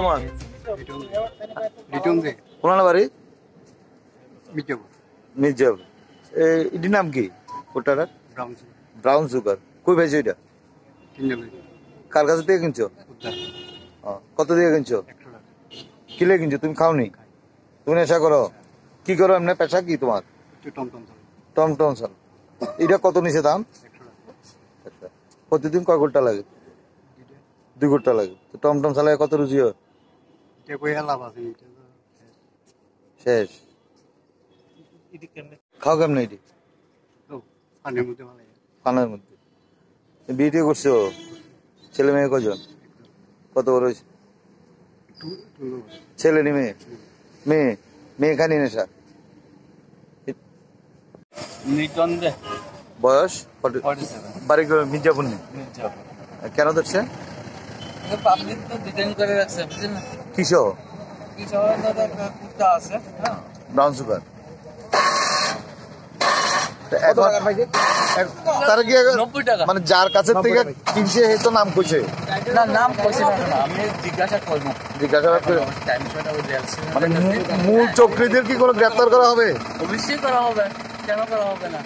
তোমার? কোনালা বাড়ি? মির্জাপুর। এটির নাম কি? ওটার ব্রাউন সুগার। কই ভাইছো এটা? কার কাছে থেকে কিনছো? কত দিয়ে কিনছো? কিলে কিনছো? তুমি খাওনি? তুমি নেশা করো? কি করো এমনি? পেশা কি তোমার? টমটম চাল। এটা কত নিচে দাম? প্রতিদিন কয় ঘন্টা লাগে? 2 ঘন্টা লাগে। তো টমটম চালায় কত রুজি হয়? শেষ। খাও কেমনে এটি? পানের মধ্যে। বিয়ে করছো? ছেলে মেয়ে কজন? কত বড় হয়েছে? ছেলে নি মেয়ে? মেয়ে? মেয়ে খানি নেশা? বয়স? বাড়ি মির্জাপুর নেই? কেন ধরছে? কিসহ? Brown sugar. তারা কি মানে যার কাছে থেকে কিনছে এই তো নাম কইছে? না, নাম কইছে না, আমি জিজ্ঞাসা করব। মানে মূল চক্রীদের কি কোনো গ্রেফতার করা হবে? অবশ্যই করা হবে, কেন করা হবে না?